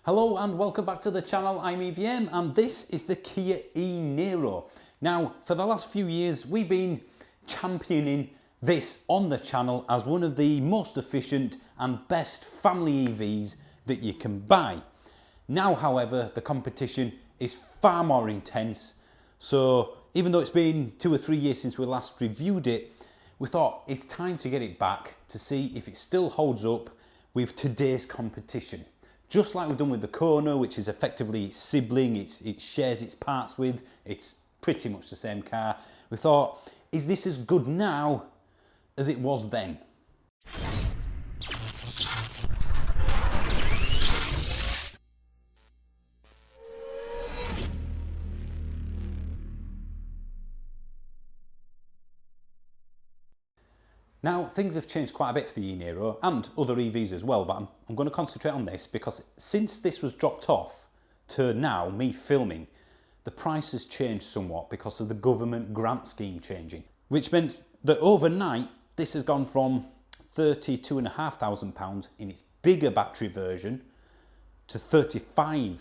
Hello and welcome back to the channel. I'm EVM and this is the Kia eNiro. Now, for the last few years, we've been championing this on the channel as one of the most efficient and best family EVs that you can buy. Now, however, the competition is far more intense. So even though it's been 2 or 3 years since we last reviewed it, we thought it's time to get it back to see if it still holds up with today's competition. Just like we've done with the Kona, which is effectively its sibling, it shares its parts with, it's pretty much the same car. We thought, is this as good now as it was then? Now, things have changed quite a bit for the eNiro and other EVs as well, but I'm going to concentrate on this because since this was dropped off to now, me filming, the price has changed somewhat because of the government grant scheme changing, which meant that overnight this has gone from £32,500 in its bigger battery version to £35,000.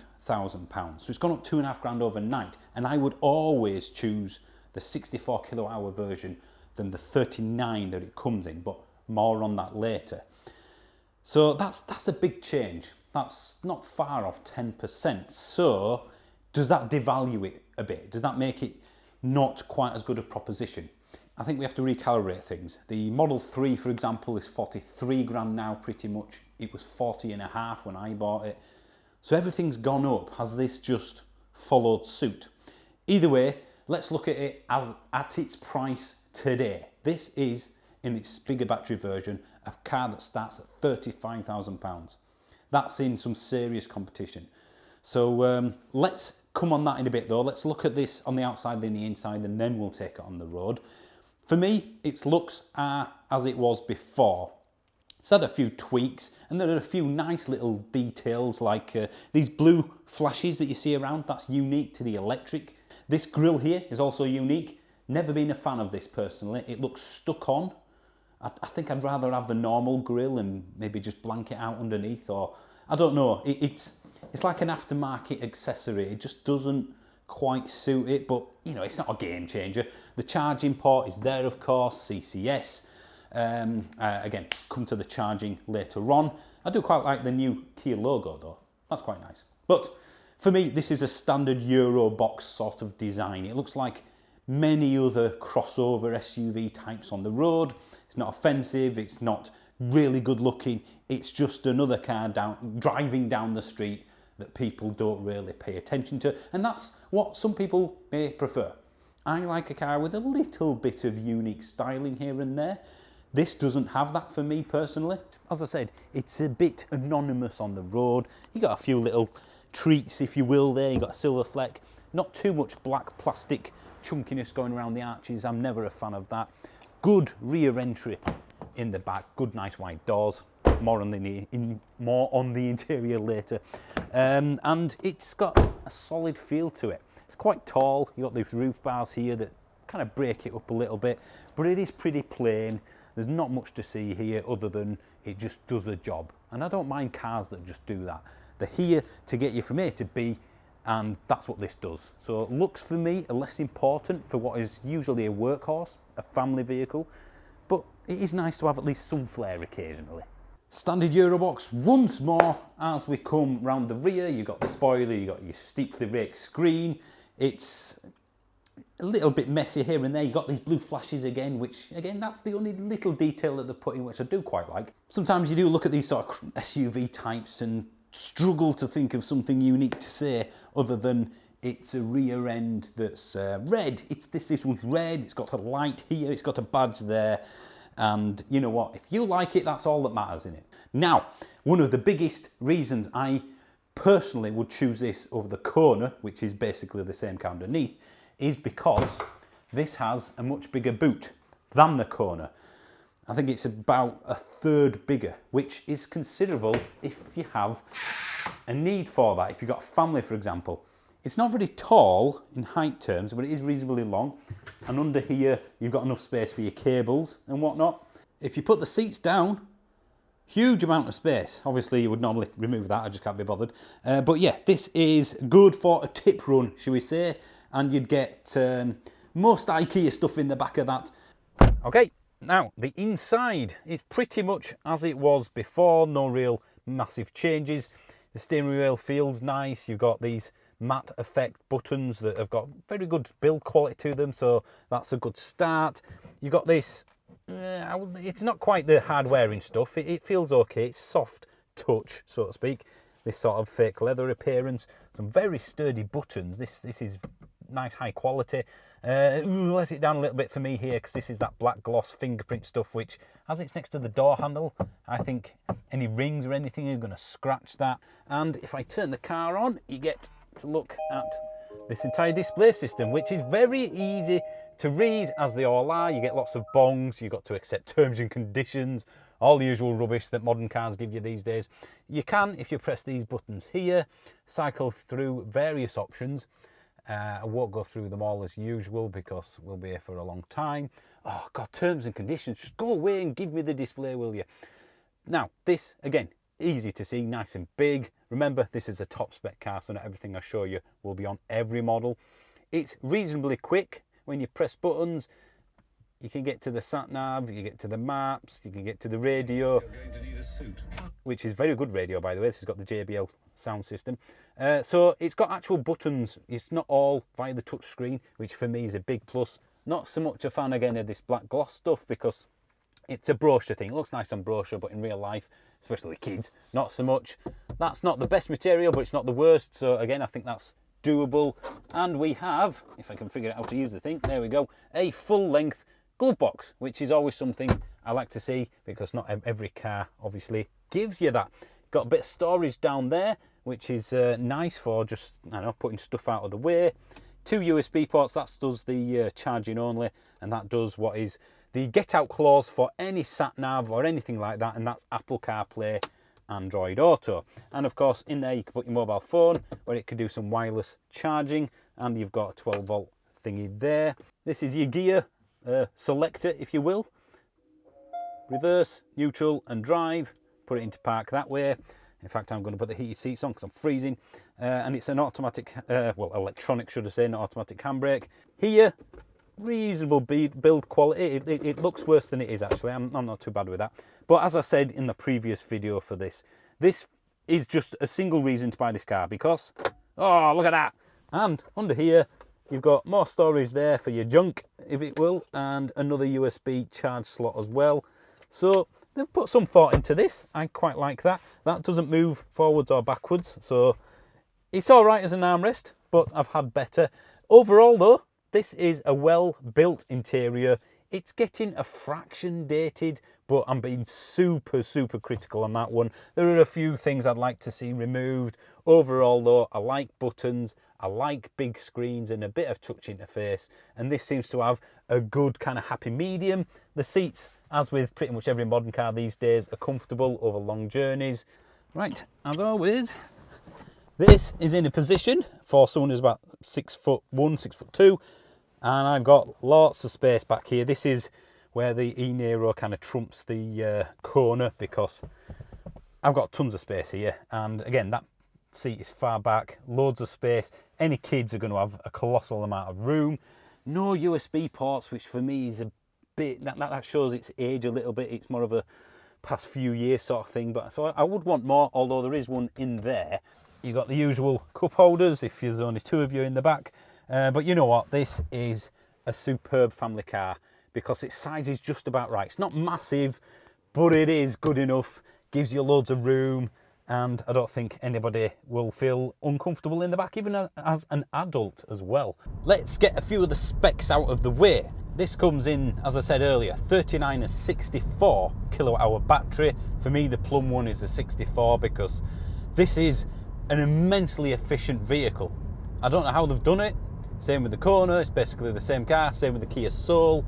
So it's gone up £2,500 overnight, and I would always choose the 64 kilowatt hour version than the 39 that it comes in, but more on that later. So that's a big change. That's not far off 10%. So does that devalue it a bit? Does that make it not quite as good a proposition? I think we have to recalibrate things. The Model 3, for example, is 43 grand now pretty much. It was 40 and a half when I bought it. So everything's gone up. Has this just followed suit? Either way, let's look at it as at its price today. This is, in its bigger battery version, a car that starts at £35,000. That's in some serious competition. So let's come on that in a bit though. Let's look at this on the outside, then the inside, and then we'll take it on the road. For me, its looks are as it was before. It's had a few tweaks, and there are a few nice little details like these blue flashes that you see around. That's unique to the electric. This grille here is also unique. Never been a fan of this personally. It looks stuck on. I think I'd rather have the normal grille and maybe just blank it out underneath, or I don't know. It's like an aftermarket accessory. It just doesn't quite suit it, but you know, it's not a game changer. The charging port is there, of course, CCS. Again, come to the charging later on. I do quite like the new Kia logo though. That's quite nice. But for me, this is a standard Euro box sort of design. It looks like many other crossover SUV types on the road. It's not offensive, it's not really good looking, it's just another car driving down the street that people don't really pay attention to, and that's what some people may prefer. I like a car with a little bit of unique styling here and there. This doesn't have that for me personally. As I said, it's a bit anonymous on the road. You got a few little treats, if you will, there. You got a silver fleck, not too much black plastic chunkiness going around the arches. I'm never a fan of that. Good rear entry in the back, good nice wide doors. More on the interior later. And it's got a solid feel to it. It's quite tall. You got these roof bars here that kind of break it up a little bit, but it is pretty plain. There's not much to see here other than it just does a job. And I don't mind cars that just do that. They're here to get you from A to B, and that's what this does. So looks for me are less important for what is usually a workhorse, a family vehicle, but it is nice to have at least some flair occasionally. Standard Eurobox once more as we come round the rear. You've got the spoiler, you've got your steeply raked screen. It's a little bit messy here and there. You've got these blue flashes again, which again, that's the only little detail that they've put in, which I do quite like. Sometimes you do look at these sort of SUV types and struggle to think of something unique to say other than it's a rear end that's red. This one's red, it's got a light here, it's got a badge there, and you know what, if you like it, that's all that matters in it. Now, one of the biggest reasons I personally would choose this over the Kona, which is basically the same car underneath, is because this has a much bigger boot than the Kona. I think it's about a third bigger, which is considerable if you have a need for that. If you've got a family, for example. It's not very tall in height terms, but it is reasonably long. And under here, you've got enough space for your cables and whatnot. If you put the seats down, Huge amount of space. Obviously, you would normally remove that. I just can't be bothered. But yeah, this is good for a tip run, shall we say. And you'd get most IKEA stuff in the back of that. Okay, now the inside is pretty much as it was before. No real massive changes. The steering wheel feels nice. You've got these matte effect buttons that have got very good build quality to them, so that's a good start. You've got this, it's not quite the hard wearing stuff. It feels okay. It's soft touch, so to speak. This sort of fake leather appearance. Some very sturdy buttons. This is nice high quality. Let's it down a little bit for me here, because this is that black gloss fingerprint stuff, which, as it's next to the door handle, I think any rings or anything are going to scratch that. And if I turn the car on, you get to look at this entire display system, which is very easy to read, as they all are. You get lots of bongs, you've got to accept terms and conditions, all the usual rubbish that modern cars give you these days. You can, if you press these buttons here, cycle through various options. I won't go through them all as usual because we'll be here for a long time. Oh God, terms and conditions, just go away and give me the display, will you? Now, this, again, easy to see, nice and big. Remember, this is a top spec car, so not everything I show you will be on every model. It's reasonably quick. When you press buttons, you can get to the sat nav, you get to the maps, you can get to the radio. You're going to need a suit. Which is very good radio, by the way. This has got the JBL sound system. So it's got actual buttons. It's not all via the touch screen, which for me is a big plus. Not so much a fan again of this black gloss stuff, because it's a brochure thing. It looks nice on brochure, but in real life, especially with kids, not so much. That's not the best material, but it's not the worst. So again, I think that's doable. And we have, if I can figure out how to use the thing, there we go, a full length glove box, which is always something I like to see, because not every car obviously gives you that. Got a bit of storage down there, which is nice for just, I don't know, putting stuff out of the way. 2 USB ports, that does the charging only, and that does what is the get out clause for any sat nav or anything like that, and that's Apple CarPlay, Android Auto. And of course, in there you can put your mobile phone, where it can do some wireless charging, and you've got a 12 volt thingy there. This is your gear selector, if you will. Reverse, neutral and drive. Put it into park that way. In fact, I'm going to put the heated seats on because I'm freezing. And it's an automatic, well, electronic, should I say, not automatic handbrake. Here, reasonable build quality. It looks worse than it is, actually. I'm not too bad with that. But as I said in the previous video for this is just a single reason to buy this car, because, oh, look at that. And under here, you've got more storage there for your junk, if it will, and another USB charge slot as well. So they've put some thought into this. I quite like that. That doesn't move forwards or backwards, so it's all right as an armrest, but I've had better. Overall, though, this is a well-built interior. It's getting a fraction dated, but I'm being super critical on that one. There are a few things I'd like to see removed. Overall, though, I like buttons, I like big screens and a bit of touch interface, and this seems to have a good kind of happy medium. The seats, as with pretty much every modern car these days, are comfortable over long journeys. Right, as always, this is in a position for someone who's about 6'1", 6'2", and I've got lots of space back here. This is where the eNiro kind of trumps the corner, because I've got tons of space here, and again, that seat is far back, loads of space. Any kids are going to have a colossal amount of room. No USB ports, which for me is a bit, that shows its age a little bit. It's more of a past few years sort of thing, but so I would want more, although there is one in there. You've got the usual cup holders if there's only 2 of you in the back, but you know what, this is a superb family car because its size is just about right. It's not massive, but it is good enough, gives you loads of room, and I don't think anybody will feel uncomfortable in the back, even as an adult as well. Let's get a few of the specs out of the way. This comes in, as I said earlier, 39 and 64 kilowatt hour battery. For me, the plum one is a 64 because this is an immensely efficient vehicle. I don't know how they've done it. Same with the Kona, it's basically the same car. Same with the Kia Soul.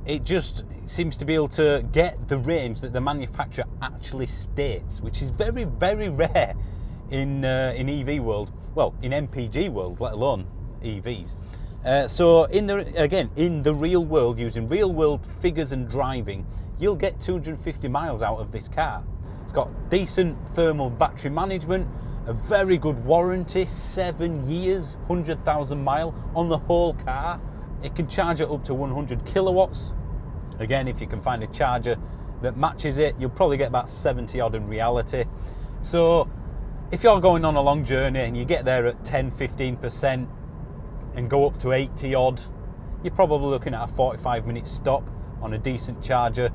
It just seems to be able to get the range that the manufacturer actually states, which is very, very rare in EV world. Well, in MPG world, let alone EVs. So in the real world, using real world figures and driving, you'll get 250 miles out of this car. It's got decent thermal battery management, a very good warranty, 7 years, 100,000 mile on the whole car. It can charge it up to 100 kilowatts. Again, if you can find a charger that matches it, you'll probably get about 70 odd in reality. So if you're going on a long journey and you get there at 10-15% and go up to 80 odd, you're probably looking at a 45-minute stop on a decent charger,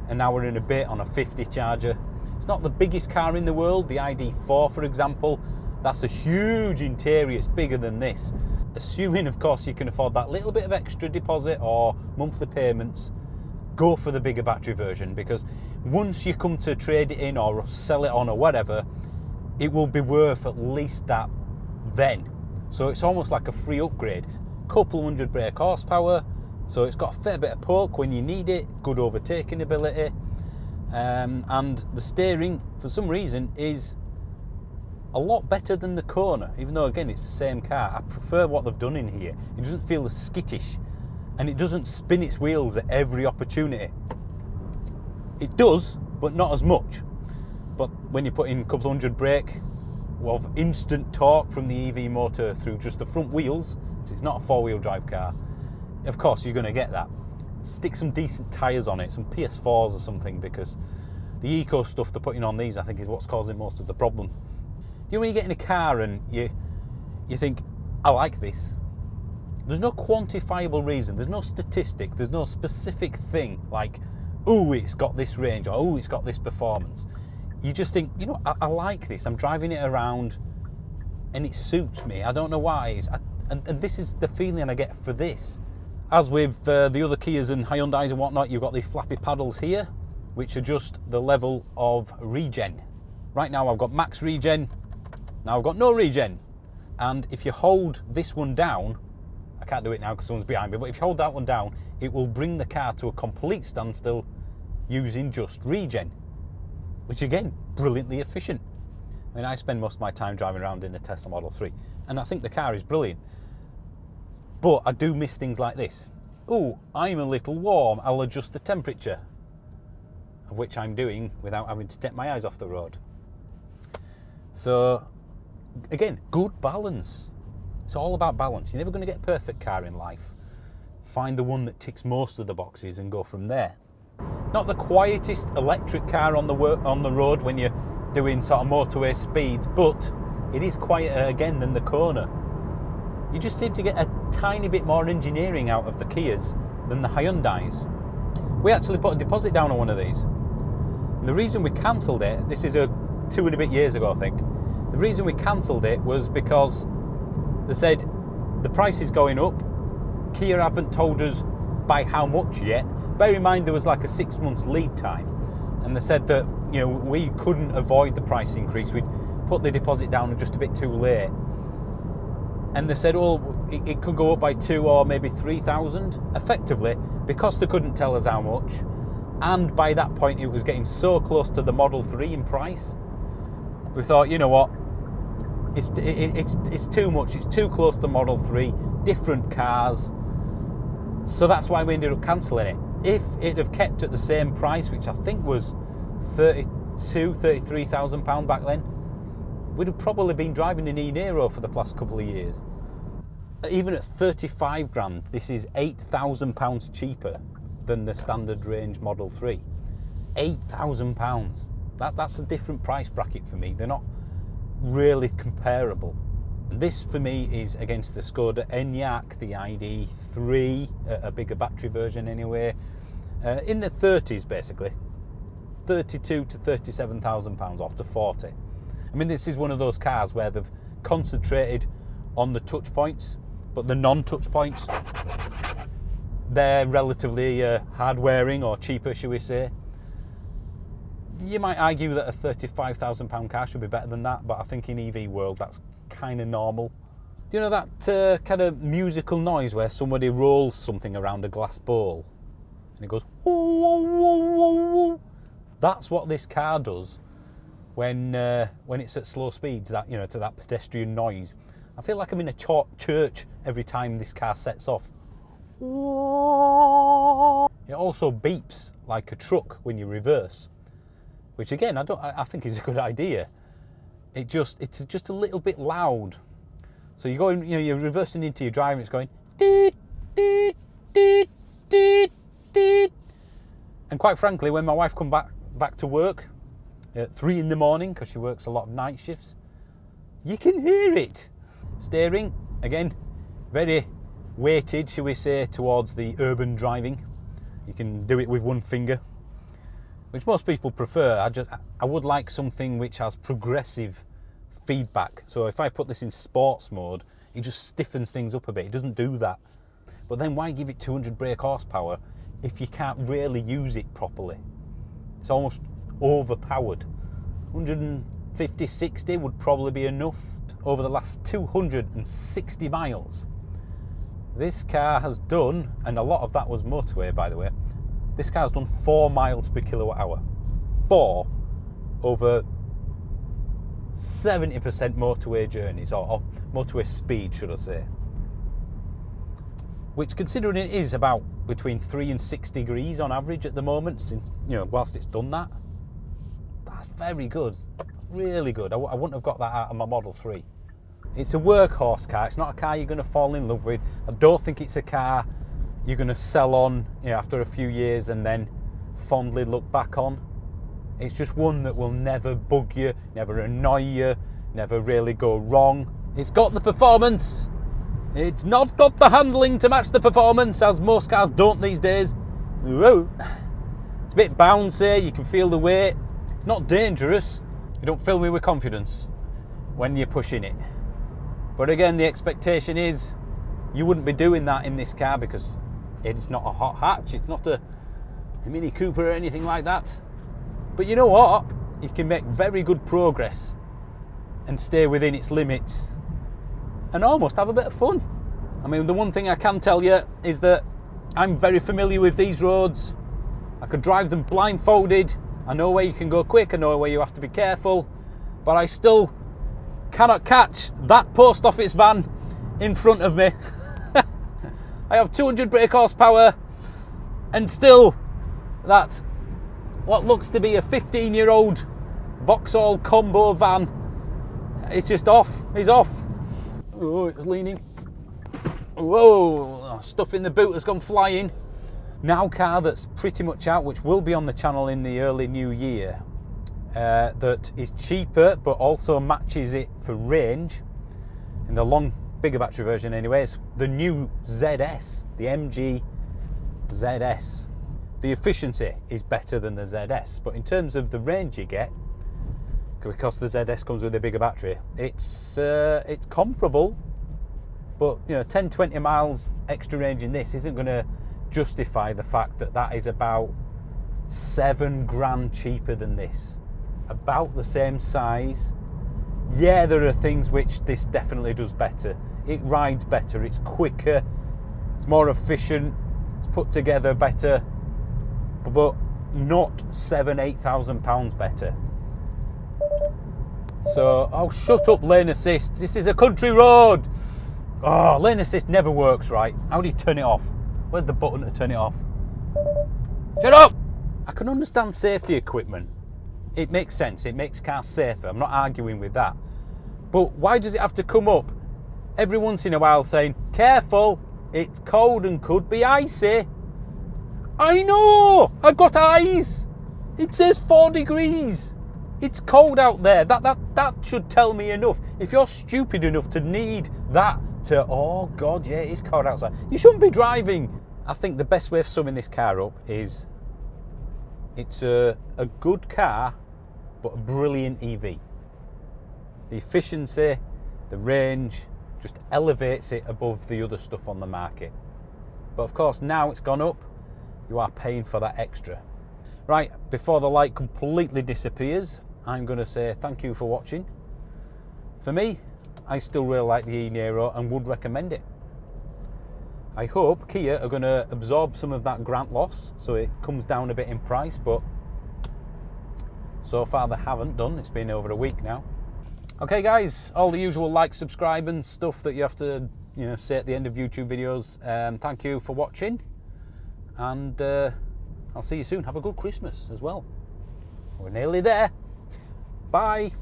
an hour and a bit on a 50 charger. It's not the biggest car in the world, the ID4 for example. That's a huge interior, it's bigger than this. Assuming of course you can afford that little bit of extra deposit or monthly payments, go for the bigger battery version, because once you come to trade it in or sell it on or whatever, it will be worth at least that then. So it's almost like a free upgrade. Couple hundred brake horsepower, so it's got a fair bit of poke when you need it, good overtaking ability, and the steering for some reason is a lot better than the Kona, even though again it's the same car. I prefer what they've done in here. It doesn't feel as skittish, and it doesn't spin its wheels at every opportunity. It does, but not as much. But when you put in a couple hundred brake of instant torque from the EV motor through just the front wheels, because it's not a four-wheel drive car, of course you're going to get that. Stick some decent tyres on it, some PS4s or something, because the eco stuff they're putting on these I think is what's causing most of the problem. You know when you get in a car and you think, I like this. There's no quantifiable reason, there's no statistic, there's no specific thing like, oh, it's got this range, or oh, it's got this performance. You just think, you know, I like this, I'm driving it around and it suits me. I don't know why. And this is the feeling I get for this. As with the other Kias and Hyundais and whatnot, you've got these flappy paddles here, which adjust the level of regen. Right now I've got max regen, now I've got no regen. And if you hold this one down, I can't do it now because someone's behind me, but if you hold that one down, it will bring the car to a complete standstill using just regen, which again, brilliantly efficient. I mean, I spend most of my time driving around in a Tesla Model 3, and I think the car is brilliant. But I do miss things like this. Oh, I'm a little warm, I'll adjust the temperature, of which I'm doing without having to take my eyes off the road. So, again, good balance. It's all about balance. You're never going to get a perfect car in life. Find the one that ticks most of the boxes and go from there. Not the quietest electric car on the road when you're doing sort of motorway speeds, but it is quieter again than the Kona. You just seem to get a tiny bit more engineering out of the Kias than the Hyundais. We actually put a deposit down on one of these. And the reason we cancelled it, this is 2 and a bit years ago I think, the reason we cancelled it was because they said the price is going up, Kia haven't told us by how much yet. Bear in mind there was like a 6 months lead time, and they said that, you know, we couldn't avoid the price increase. We'd put the deposit down just a bit too late. And they said, well, it could go up by 2 or maybe 3,000. Effectively, because they couldn't tell us how much, and by that point it was getting so close to the Model 3 in price, we thought, you know what, it's too much, it's too close to Model 3, different cars. So that's why we ended up cancelling it. If it had kept at the same price, which I think was £33,000 back then, we'd have probably been driving an eNiro for the past couple of years. Even at 35 grand, this is £8,000 cheaper than the standard range Model 3. £8,000. That's a different price bracket for me. They're not really comparable. And this for me is against the Skoda Enyaq, the ID3, a bigger battery version anyway, in the 30s basically, 32 to 37,000 pounds, off to 40. I mean, this is one of those cars where they've concentrated on the touch points, but the non-touch points, they're relatively hard wearing or cheaper, shall we say. You might argue that a £35,000 car should be better than that, but I think in EV world that's kind of normal. Do you know that kind of musical noise where somebody rolls something around a glass bowl and it goes whoa, whoa, whoa, whoa? That's what this car does when it's at slow speeds, that, you know, to that pedestrian noise. I feel like I'm in a church every time this car sets off. It also beeps like a truck when you reverse, which again, I think is a good idea. It's just a little bit loud. So you're going, you're reversing into your drive and it's going, deet, deet, deet, deet, deet. And quite frankly, when my wife come back to work at 3 in the morning, because she works a lot of night shifts, you can hear it. Steering, again, very weighted, shall we say, towards the urban driving. You can do it with one finger, which most people prefer. I would like something which has progressive feedback. So if I put this in sports mode, it just stiffens things up a bit. It doesn't do that. But then why give it 200 brake horsepower if you can't really use it properly? It's almost overpowered. 150, 60 would probably be enough. Over the last 260 miles, this car has done, and a lot of that was motorway, by the way, this car has done 4 miles per kilowatt hour. 4 over 70% motorway journeys, or motorway speed, should I say. Which, considering it is about between 3 and 6 degrees on average at the moment, since, whilst it's done that, that's very good. Really good. I wouldn't have got that out of my Model 3. It's a workhorse car. It's not a car you're going to fall in love with. I don't think it's a car you're going to sell on after a few years and then fondly look back on. It's just one that will never bug you, never annoy you, never really go wrong. It's got the performance. It's not got the handling to match the performance, as most cars don't these days. Whoa. It's a bit bouncy. You can feel the weight. It's not dangerous. You don't fill me with confidence when you're pushing it. But again, the expectation is you wouldn't be doing that in this car because it's not a hot hatch. It's not a Mini Cooper or anything like that. But you know what? You can make very good progress and stay within its limits and almost have a bit of fun. I mean, the one thing I can tell you is that I'm very familiar with these roads. I could drive them blindfolded. I know where you can go quick, I know where you have to be careful, but I still cannot catch that post office van in front of me. I have 200 brake horsepower and still that what looks to be a 15-year-old Vauxhall combo van, it's just off. He's off. Oh, it's leaning. Whoa, stuff in the boot has gone flying. Now car that's pretty much out, which will be on the channel in the early new year, that is cheaper but also matches it for range in the bigger battery version anyway. It's the new ZS, the MG ZS. The efficiency is better than the ZS, but in terms of the range you get, because the ZS comes with a bigger battery, it's comparable, but 10-20 miles extra range in this isn't going to justify the fact that that is about £7,000 cheaper than this. About the same size. Yeah, there are things which this definitely does better. It rides better, it's quicker, it's more efficient, it's put together better, but not £8,000 better. So, oh, shut up, lane assist. This is a country road. Oh, lane assist never works right. How do you turn it off? Where's the button to turn it off? Shut up! I can understand safety equipment. It makes sense. It makes cars safer. I'm not arguing with that. But why does it have to come up every once in a while saying, careful, it's cold and could be icy? I know! I've got eyes! It says 4 degrees. It's cold out there. That should tell me enough. If you're stupid enough to need that to, oh God, yeah, it's cold outside, you shouldn't be driving. I think the best way of summing this car up is it's a good car, but a brilliant EV. The efficiency, the range, just elevates it above the other stuff on the market. But of course, now it's gone up, you are paying for that extra. Right, before the light completely disappears, I'm going to say thank you for watching. For me, I still really like the eNiro and would recommend it. I hope Kia are going to absorb some of that grant loss so it comes down a bit in price, but so far they haven't done. It's been over a week now. Okay guys, all the usual like, subscribe and stuff that you have to say at the end of YouTube videos. Thank you for watching, and I'll see you soon. Have a good Christmas as well. We're nearly there. Bye.